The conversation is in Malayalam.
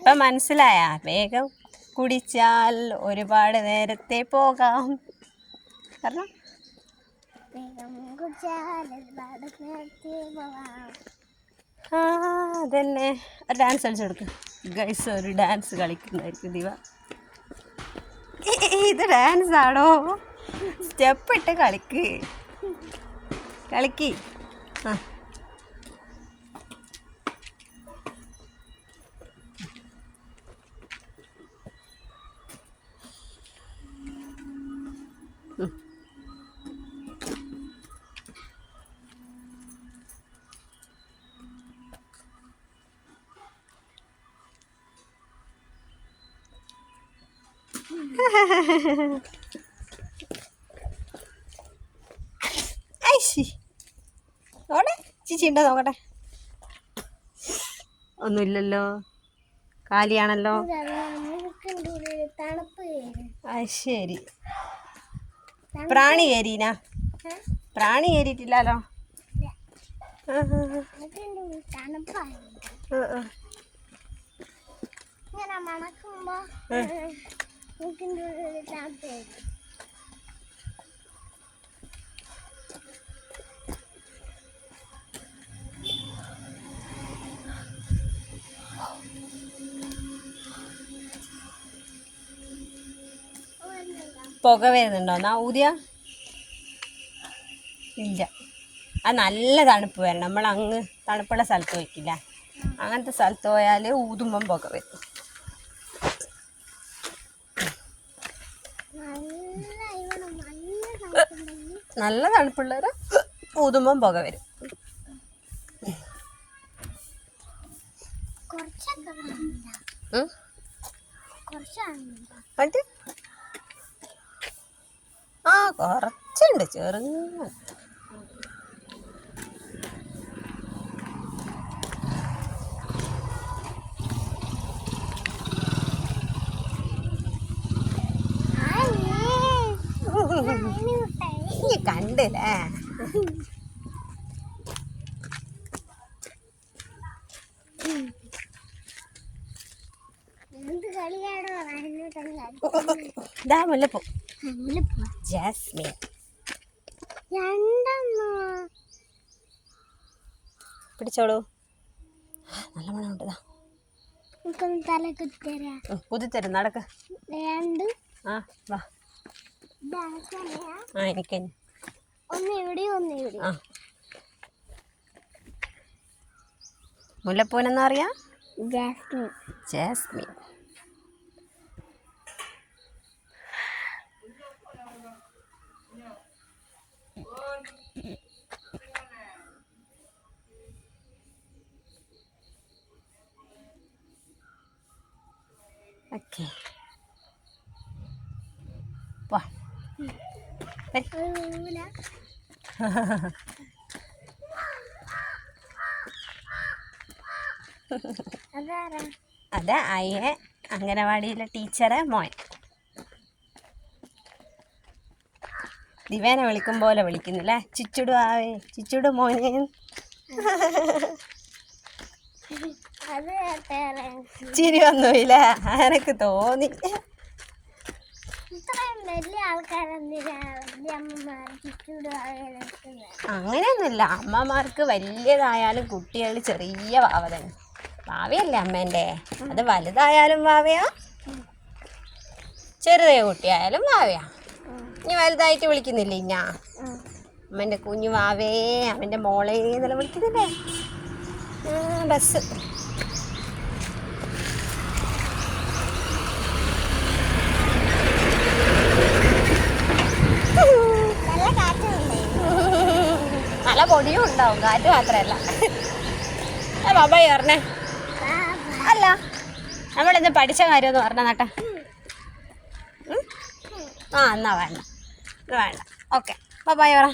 ഇപ്പം മനസ്സിലായ? വേഗം കുടിച്ചാൽ ഒരുപാട് നേരത്തെ പോകാം. കാരണം അതന്നെ. ഒരു ഡാൻസ് കളിച്ചു കൊടുക്ക് ഗൈസ്. ഒരു ഡാൻസ് കളിക്കുന്നതായിരിക്കും ദിവ. ഇത് ഡാൻസ് ആണോ? സ്റ്റെപ്പ് ഇട്ട് കളിക്ക്. ആ നോടെ ചേച്ചി ഉണ്ടോ നോക്കട്ടെ. ഒന്നുമില്ലല്ലോ, കാലിയാണല്ലോ. ശരി. പ്രാണി കയറീനാ? പ്രാണി കയറിയിട്ടില്ലല്ലോ. പുക വരുന്നുണ്ടോ? എന്നാ ഊതിയ ഇല്ല. അത് നല്ല തണുപ്പ് വരണം. നമ്മൾ അങ്ങ് തണുപ്പുള്ള സ്ഥലത്ത് വയ്ക്കില്ല, അങ്ങനത്തെ സ്ഥലത്ത് പോയാൽ ഊതുമ്പം പുക വരും. നല്ല തണുപ്പുള്ളവർ ഊതുമ്പം പുക വരും. ആ കുറച്ചുണ്ട്, ചെറുങ്ങനെ. കണ്ടില്ലേ? മുല്ലപ്പൂ ജാസ്മിൻ. പിടിച്ചോളൂ. നല്ല മണമുണ്ട്. കുതിത്തരും. നടക്ക. ആ വാ. ആ എനിക്ക് ആ മുല്ലപ്പൂനെന്നാ അറിയാ? ജാസ്മിൻ. ജാസ്മിൻ. ഓക്കെ വാ. അതെ, അയ്യെ അംഗനവാടിയിലെ ടീച്ചറെ മോൻ. ദിവ്യേനെ വിളിക്കും പോലെ വിളിക്കുന്നില്ലേ? ചിച്ചുടു ആവേ, ചിച്ചുടു മോനെ. ചിരി വന്നുല്ലേ? ആരൊക്കെ തോന്നി. അങ്ങനെയൊന്നുമില്ല. അമ്മമാർക്ക് വലിയതായാലും കുട്ടികൾ ചെറിയ വാവ തന്നെ. വാവയല്ലേ അമ്മേൻ്റെ? അത് വലുതായാലും വാവയാ, ചെറിയ കുട്ടിയായാലും വാവയാ. ഇനി വലുതായിട്ട് വിളിക്കുന്നില്ലേ ഇഞ്ഞ അമ്മേൻ്റെ കുഞ്ഞു വാവേ, അവൻ്റെ മോളേ എന്നെല്ലാം വിളിക്കുന്നില്ലേ? ബസ്. നല്ല പൊടിയും ഉണ്ടാവും, കാറ്റ് മാത്രമല്ല. ബാബായി പറഞ്ഞേ. അല്ല, നമ്മളിന്ന് പഠിച്ച കാര്യമെന്ന് പറഞ്ഞ നട്ടെ. ആ എന്നാ വേണ്ട, വേണ്ട. ഓക്കെ ബാബായി പറ.